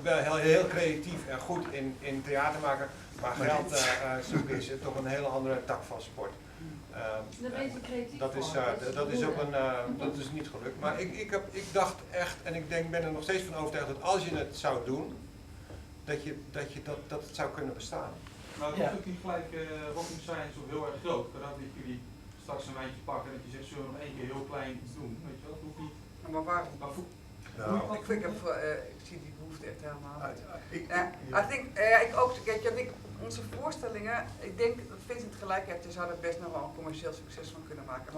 wel heel creatief en goed in theater maken, maar geld zoeken is toch een hele andere tak van sport. Dat is niet gelukt. Maar ik dacht echt, en ik ben er nog steeds van overtuigd dat als je het zou doen, dat het zou kunnen bestaan. Nou, het is ook niet gelijk rocking science of heel erg groot. Daarom dat jullie straks een wijntje pakken en dat je zegt, zullen we nog één keer heel klein iets doen? Weet je wel, dat hoeft niet. Maar waarom? Ik zie die behoefte echt helemaal niet. Onze voorstellingen, ik denk dat Vincent gelijk heeft, je zou er best nog wel een commercieel succes van kunnen maken.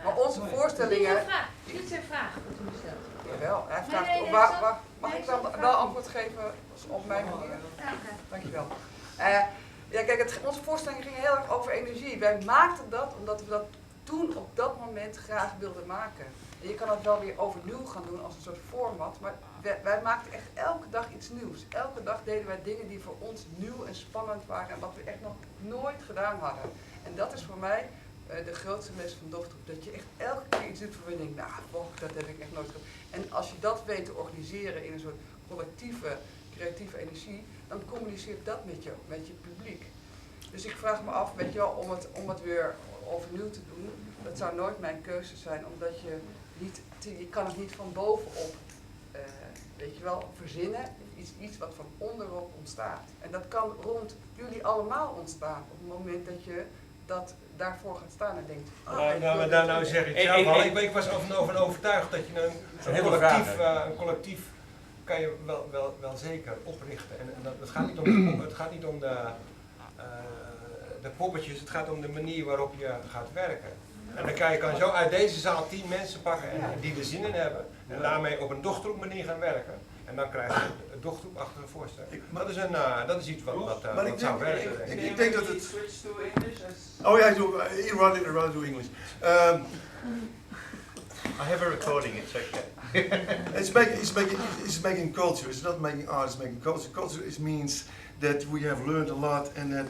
Maar onze voorstellingen... Dit zijn vragen wat u stelt. Jawel, hij vraagt, mag ik dan wel antwoord geven op mijn manier? Ja, oké. Dankjewel. Ja, kijk, onze voorstellingen gingen heel erg over energie. Wij maakten dat omdat we dat toen op dat moment graag wilden maken. En je kan het wel weer overnieuw gaan doen als een soort format, maar wij maakten echt elke dag iets nieuws. Elke dag deden wij dingen die voor ons nieuw en spannend waren en wat we echt nog nooit gedaan hadden. En dat is voor mij de grootste les van Dogtroep. Dat je echt elke keer iets doet waarvan je denkt, nou, dat heb ik echt nooit gedaan. En als je dat weet te organiseren in een soort collectieve, creatieve energie, dan communiceert dat met je publiek. Dus ik vraag me af, weet je wel, om het weer overnieuw te doen, dat zou nooit mijn keuze zijn, omdat je kan het niet van bovenop, weet je wel, verzinnen. Iets wat van onderop ontstaat. En dat kan rond jullie allemaal ontstaan op het moment dat je daarvoor gaat staan en denkt... Nou zeg ik zelf al. Ik was over overtuigd dat je een collectief kan je wel zeker oprichten. En het gaat niet om de poppetjes, het gaat om de manier waarop je gaat werken. En dan kan zo uit deze zaal 10 mensen pakken die er zin in hebben. En daarmee op een Dogtroep manier gaan werken. En dan krijg je een Dogtroep achter een voorstelling. Dat is iets wat zou werken. Ik denk dat het... Oh ja, I rather do English. I have a recording, it's okay. It's making culture, it's not making art, it's making culture. Culture means that we have learned a lot and that,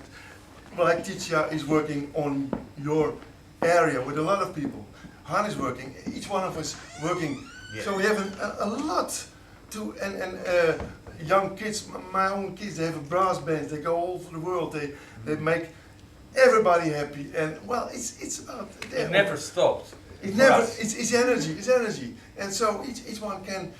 like Titia is working on your area with a lot of people. Han is working, each one of us working. Yeah. So we have a lot to, and young kids, my own kids, they have a brass band, they go all over the world, they make everybody happy, and well, it's about... It never stops. It's energy, and so each one can,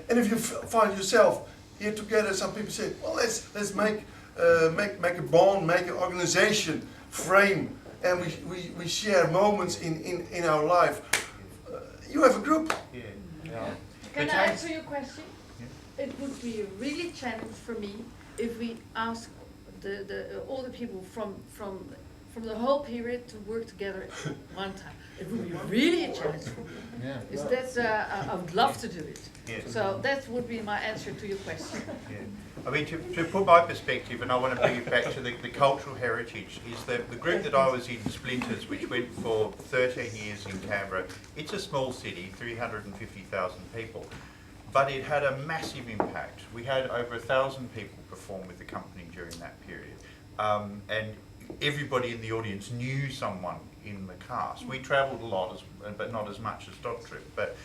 and if you find yourself here together, some people say, well, let's make a bond, make an organization, frame, and we share moments in our life. You have a group. Yeah. Can I answer your question? Yeah. It would be a really challenge for me if we ask all the people from the whole period to work together at one time. It would be really a challenge for me. Yeah. Is that I would love to do it. Yeah. So that would be my answer to your question. Yeah. I mean, to put my perspective, and I want to bring it back to the cultural heritage, is that the group that I was in, Splinters, which went for 13 years in Canberra, it's a small city, 350,000 people, but it had a massive impact. We had over 1,000 people perform with the company during that period. And everybody in the audience knew someone in the cast. We travelled a lot, but not as much as Dogtroep. But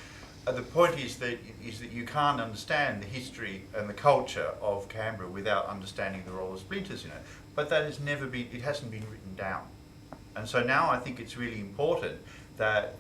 the point is that you can't understand the history and the culture of Canberra without understanding the role of Splinters in it. But that has never been, it hasn't been written down. And so now I think it's really important that,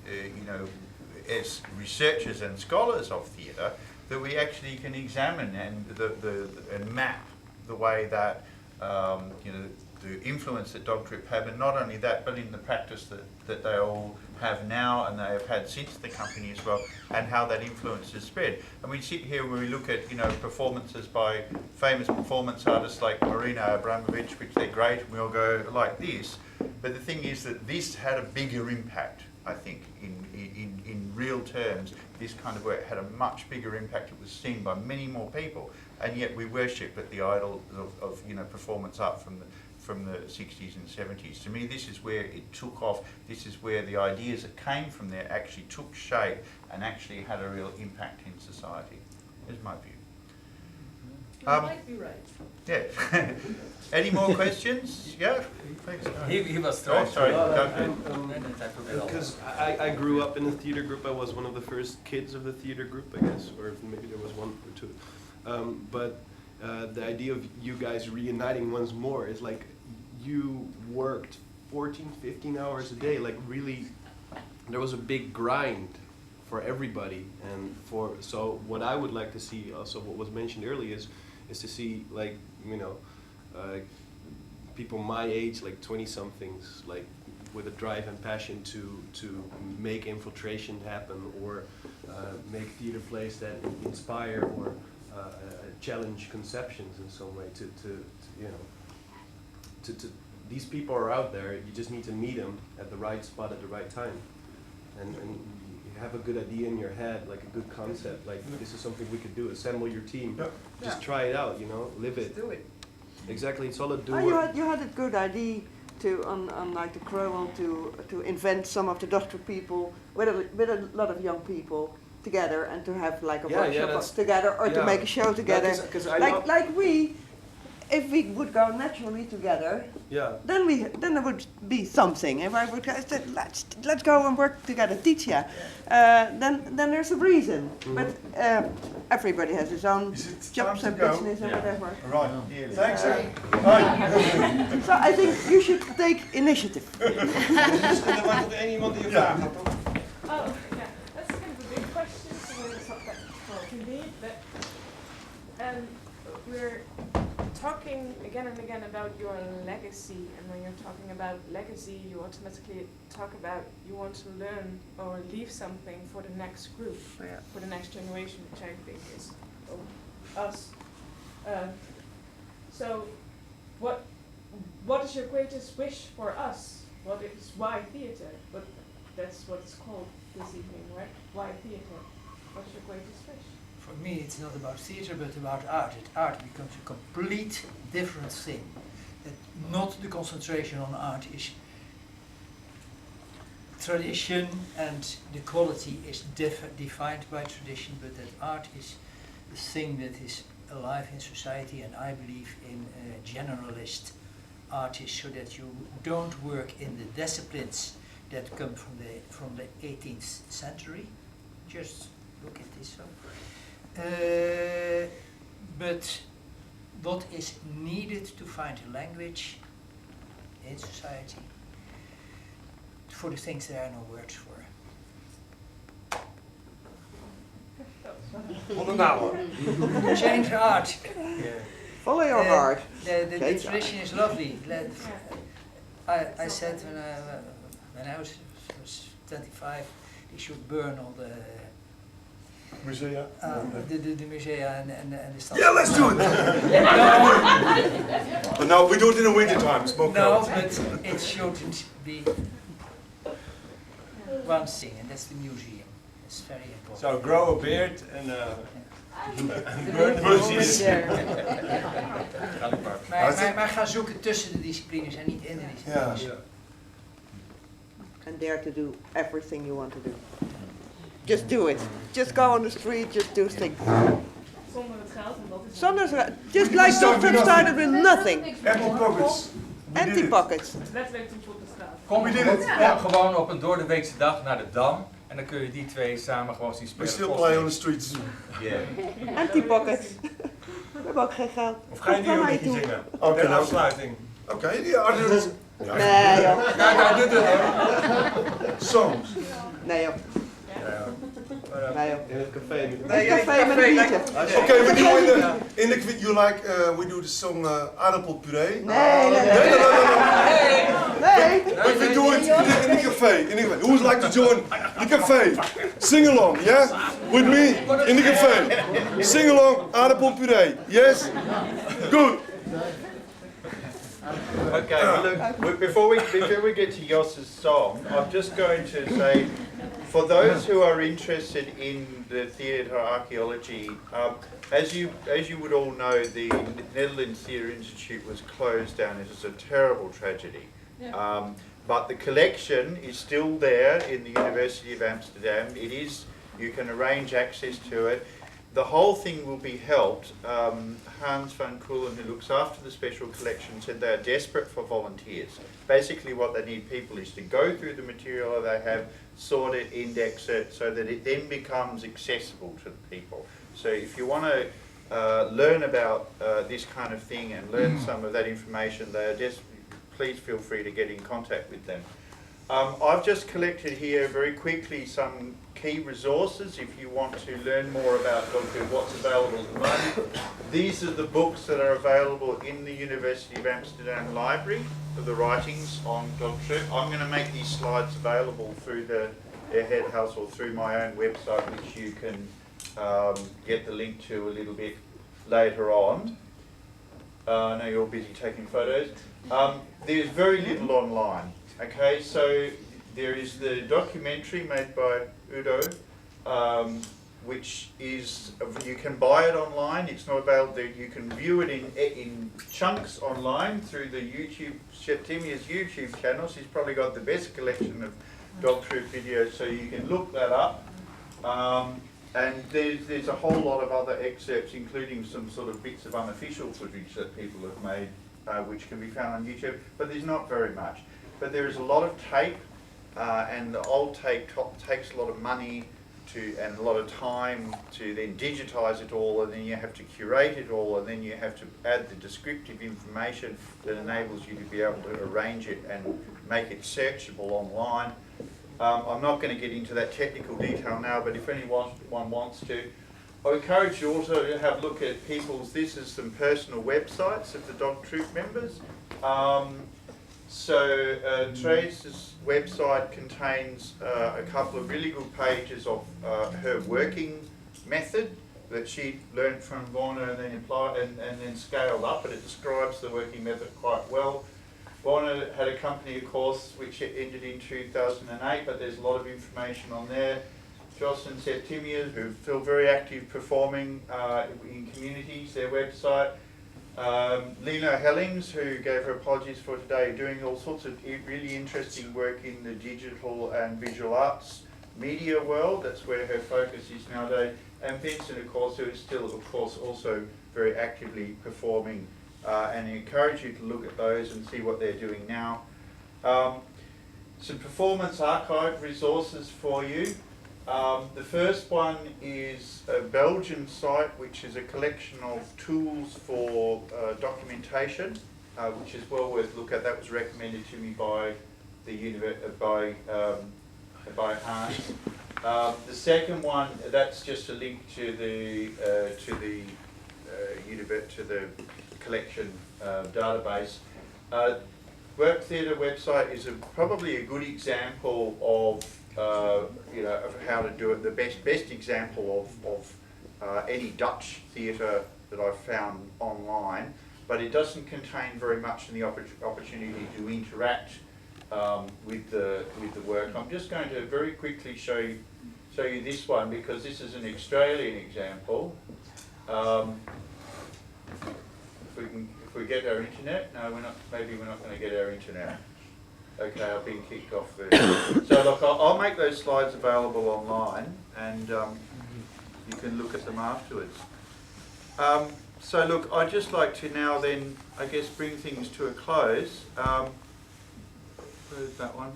as researchers and scholars of theatre, that we actually can examine and map the way that, the influence that Dogtroep have, and not only that, but in the practice that they all have now and they have had since the company as well, and how that influence has spread. And we sit here when we look at performances by famous performance artists like Marina Abramovic, which they're great, and we all go like this. But the thing is that this had a bigger impact, I think, in real terms. This kind of work had a much bigger impact. It was seen by many more people, and yet we worship at the idol of performance art from the 60s and 70s. To me, this is where it took off. This is where the ideas that came from there actually took shape and actually had a real impact in society, is my view. You might be right. Yeah. Any more questions? Yeah. Thanks. He was strong. Oh, sorry. Because I grew up in a theatre group. I was one of the first kids of the theatre group, I guess, or maybe there was one or two. But the idea of you guys reuniting once more is like you worked 14, 15 hours a day, like really, there was a big grind for everybody. And so what I would like to see, also what was mentioned earlier, is to see, like, you know, people my age, like 20-somethings, like with a drive and passion to make infiltration happen, or make theater plays that inspire or challenge conceptions in some way. These people are out there. You just need to meet them at the right spot at the right time, and you have a good idea in your head, like a good concept, like this is something we could do. Assemble your team, just try it out. You know, live it. Just do it. Exactly, it's all a do. You had a good idea to on like the Kuhlmann to invent some of the Dogtroep people with a lot of young people together, and to have like a workshop together, or to make a show together. Like we, if we would go naturally together, then there would be something. If I would say, let's go and work together, Titia, then there's a reason. But everybody has his own jobs and business and whatever. Right. Thanks. So I think you should take initiative. Er was nog één iemand die een vraag had, toch? Oh, yeah, that's kind of a big question, so we're going to talk about it indeed, but we're talking again and again about your legacy, and when you're talking about legacy, you automatically talk about you want to learn or leave something for the next group, for the next generation, which I think is us. So, what is your greatest wish for us? What is why theatre? But that's what it's called this evening, right? Why theatre? What's your greatest wish? For me, it's not about theatre, but about art. That art becomes a complete different thing. That not the concentration on art is tradition, and the quality is defined by tradition, but that art is the thing that is alive in society, and I believe in generalist artists, so that you don't work in the disciplines that come from the 18th century. Just look at this. But what is needed to find a language in society for the things there are no words for. Change art. Follow your heart. The tradition is lovely. I said when I was 25, they should burn all the Musea. The musea and the stuff. Yeah, let's do it! But no, we do it in the winter time, it's more cold. No, but it shouldn't be one thing, and that's the museum. It's very important. So grow a beard and burn the museum. Maar ga zoeken tussen de disciplines en niet in de disciplines. Yeah. And dare to do everything you want to do. Just do it. Just go on the street, just do things. Zonder het geld, en dat is just like Dogtroep started with nothing. Empty pockets. Empty pockets. letterlijk toen op de straat. Kom gewoon op een doordeweekse dag naar de Dam en dan kun je die twee samen gewoon zien spelen. We still play on the streets. Yeah. Empty pockets. We hebben ook geen geld. Of ga je nu een liedje zingen? Oké, Ter afsluiting. Oké, ja. Nee joh. Kijk, doet het hoor. Songs. Nee joh. Nee joh. In het café. Nee, café met een biertje. Okay, we do in the you like we do the song aardappelpuree. Nee. But we do it in the cafe. In the who would like to join the cafe? Sing along, yeah? With me in the cafe. Sing along aardappelpuree. Yes? Good. Okay, well, look, before we get to Jos's song, I'm just going to say, for those who are interested in the theatre archaeology, as you would all know, the Netherlands Theatre Institute was closed down. It was a terrible tragedy. Yeah. But the collection is still there in the University of Amsterdam. It is, you can arrange access to it. The whole thing will be helped. Hans van Kuhlmann, who looks after the special collection, said they are desperate for volunteers. Basically what they need people is to go through the material they have, sort it, index it, so that it then becomes accessible to the people. So if you want to learn about this kind of thing and learn some of that information, please feel free to get in contact with them. I've just collected here very quickly some key resources if you want to learn more about what's available at the moment. These are the books that are available in the University of Amsterdam Library for the writings on Dogtroep. I'm going to make these slides available through the Het Huis or through my own website, which you can get the link to a little bit later on. I know you're busy taking photos. There's very little online. Okay, so there is the documentary made by Udo, which is, you can buy it online. It's not available. You can view it in chunks online through the Septimia's YouTube channel. She's probably got the best collection of Dogtroep videos, so you can look that up. And there's a whole lot of other excerpts, including some sort of bits of unofficial footage that people have made, which can be found on YouTube, but there's not very much. But there is a lot of tape, and the old tape takes a lot of money and a lot of time to then digitize it all, and then you have to curate it all, and then you have to add the descriptive information that enables you to be able to arrange it and make it searchable online. I'm not going to get into that technical detail now, but if anyone wants to, I encourage you also to have a look at this is some personal websites of the Dogtroep members. Therese's website contains a couple of really good pages of her working method that she learned from Warner and then applied and then scaled up, and it describes the working method quite well. Warner had accompanied a course which ended in 2008, but there's a lot of information on there. Jos and Septimia, who feel very active performing in communities, their website. Lena Hellings, who gave her apologies for today, doing all sorts of really interesting work in the digital and visual arts media world. That's where her focus is nowadays. And Vincent, of course, who is still, of course, also very actively performing. And I encourage you to look at those and see what they're doing now. Some performance archive resources for you. The first one is a Belgian site, which is a collection of tools for documentation, which is well worth a look at. That was recommended to me by by Hans. The second one, that's just a link to the collection database. Work Theatre website is probably a good example of of how to do it. The best example of any Dutch theatre that I've found online, but it doesn't contain very much in the opportunity to interact with the work. I'm just going to very quickly show you this one because this is an Australian example. If we get our internet, no, maybe we're not going to get our internet. Okay, I've been kicked off there. So look, I'll make those slides available online, and you can look at them afterwards. So look, I'd just like to now then, I guess, bring things to a close. Where's that one?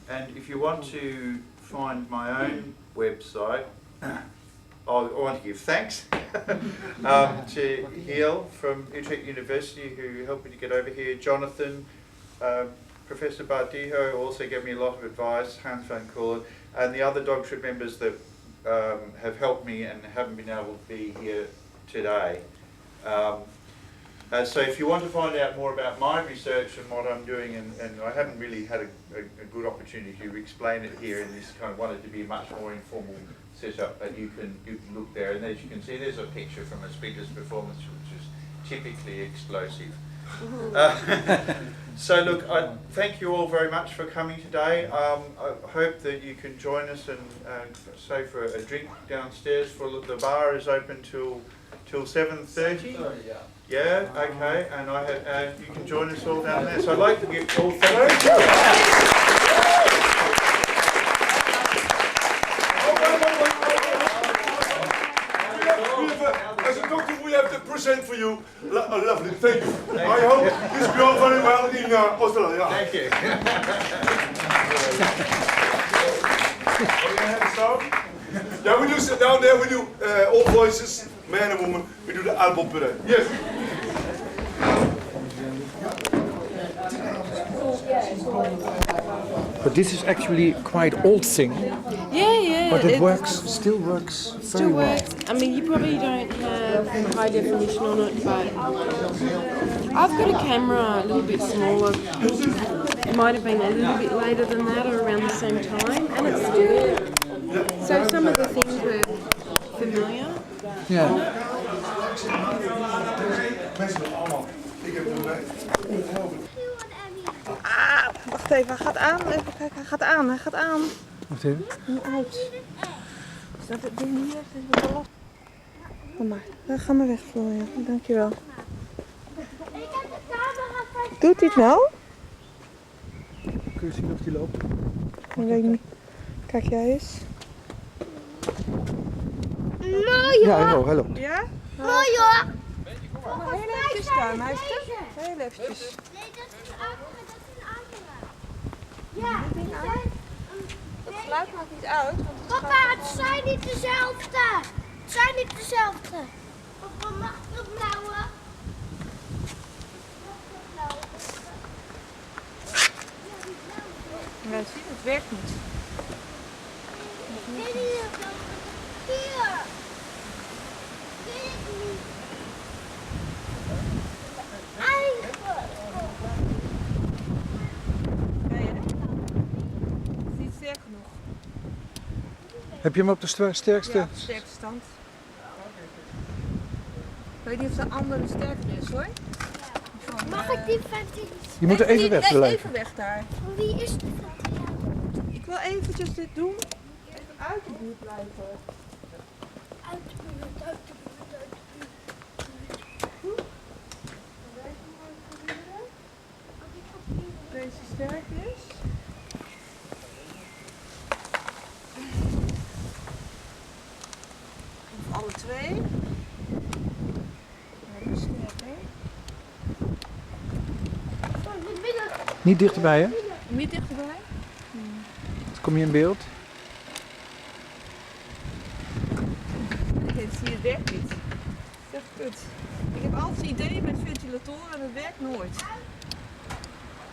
And if you want to find my own website, I want to give thanks to Heel from Utrecht University, who helped me to get over here. Jonathan, Professor Bardijo also gave me a lot of advice, Hans van Kuhlmann, and the other Dogtroep members that have helped me and haven't been able to be here today. So if you want to find out more about my research and what I'm doing, and I haven't really had a good opportunity to explain it here in this kind of, wanted to be a much more informal setup, but you can look there, and as you can see there's a picture from a speaker's performance which is typically explosive. So look, I thank you all very much for coming today. I hope that you can join us and stay for a drink downstairs. The bar is open till 7:30. Yeah, okay, and you can join us all down there. So I'd like to give all thank you. As a doctor, we have to present for you. Lovely, thank you. I hope this will go very well in Australia. Thank you. Are you going to have a start? Yeah, we do sit down there. We do all voices, man and woman. We do the apple puree. Yes. But this is actually quite old thing. Yeah. But it still works very well. I mean, you probably don't have high definition on it, but I've got a camera a little bit smaller. It might have been a little bit later than that or around the same time, and it's still. So some of the things were familiar. Yeah. Ah, wacht even, hij gaat aan. Even kijken, hij gaat aan. Wacht even. Niet uit. Is dat het ding hier? Dit is wel los. Kom maar, ga maar weg, Florian. Dankjewel. Doet hij het nou? Kun je zien of die loopt? Ik weet niet. Kijk jij eens. Ja, hallo. Ja? Mooi hoor. Maar heel eventjes staan, meisje. Heel eventjes. Nee, dat is een Angela. Ja, Het geluid maakt niet uit. Want het papa, het zijn niet dezelfde. Het zijn niet dezelfde. Papa, mag ik het blauwe? Ja, zie je, het werkt niet. Nee, hier. Weet ik niet. Eigenlijk. Nee, hè? Het is niet sterk genoeg. Heb je hem op de sterkste? Ja, op de sterkste stand. Ik weet niet of de andere sterker is hoor. Mag ik die ventilator? Je moet er even weg blijven. Even weg daar. Van wie is die ventilator? Ik wil eventjes dit doen. Even uit de buurt blijven. Uit de buurt, uit de buurt, uit de buurt. Deze sterk is. Of alle twee. Ja, dat is sterk, hè? Niet dichterbij, hè? Niet dichterbij? Dan kom je in beeld. Nee, zie je, het werkt niet. Dat is echt kut. Ik heb altijd ideeën met ventilatoren en het werkt nooit.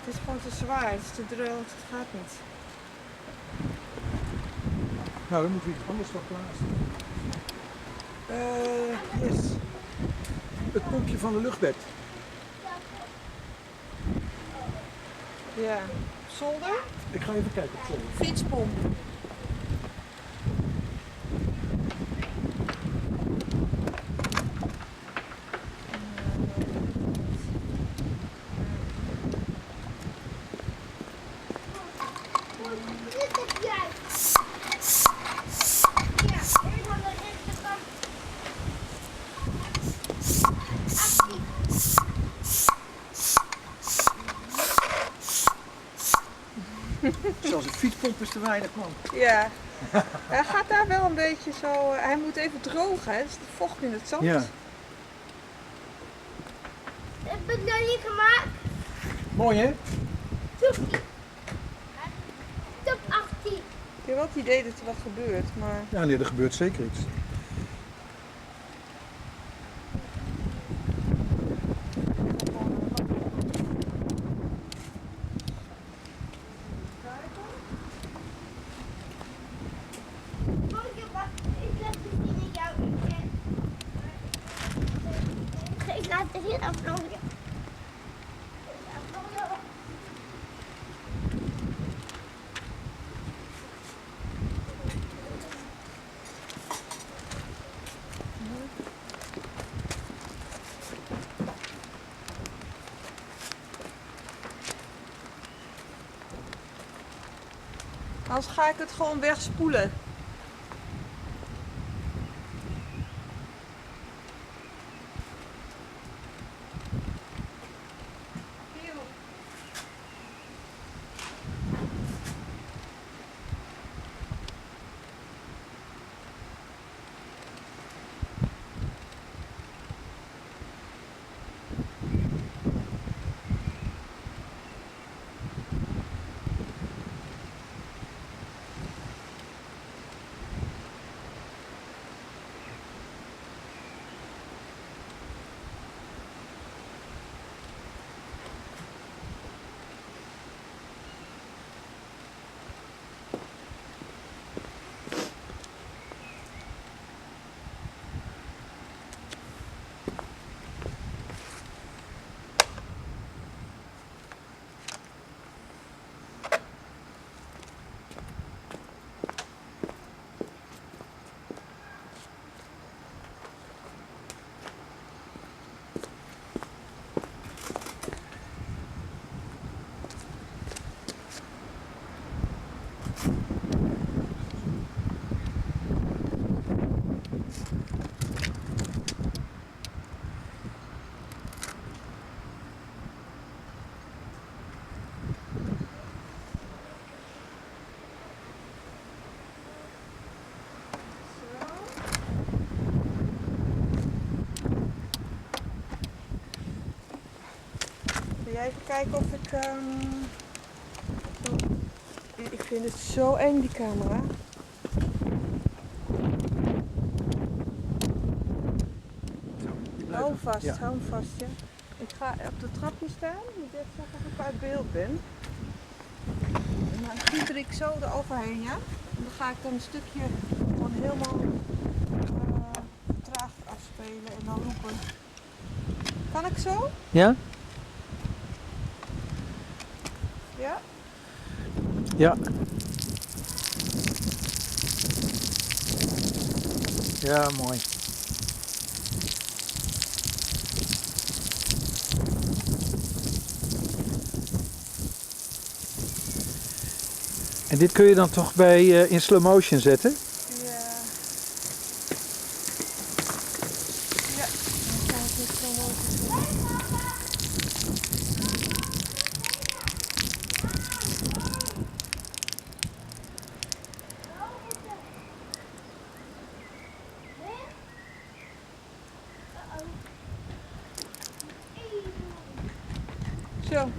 Het is gewoon te zwaar, het is te droog, het gaat niet. Nou, dan moeten we iets anders nog plaatsen. Yes. Het pompje van de luchtbed. Ja. Zolder? Ik ga even kijken op zolder. Fietspomp. Zelfs een fietspomp is te weinig, man. Ja. Hij gaat daar wel een beetje zo... hij moet even drogen, hè. Het is de vocht in het zand. Ja. Heb ik nou niet gemaakt? Mooi, hè? Top 18. Ik heb wel het idee dat er wat gebeurt, maar... Ja, nee, er gebeurt zeker iets. Ik laat het hier afvlogen. Anders ga ik het gewoon wegspoelen. even kijken of ik... Ik vind het zo eng, die camera. Hou hem vast, ja. Hou hem vast, ja. Ik ga op de trapje staan. Ik moet even zeggen of ik uit beeld ben. En dan gieter ik zo eroverheen, ja. En dan ga ik dan een stukje gewoon helemaal traag afspelen en dan roepen. Kan ik zo? Ja? Ja? Ja. Ja, mooi. En dit kun je dan toch bij in slow motion zetten? Ja. Ja, dan ga ik in slow motion zetten. Zo.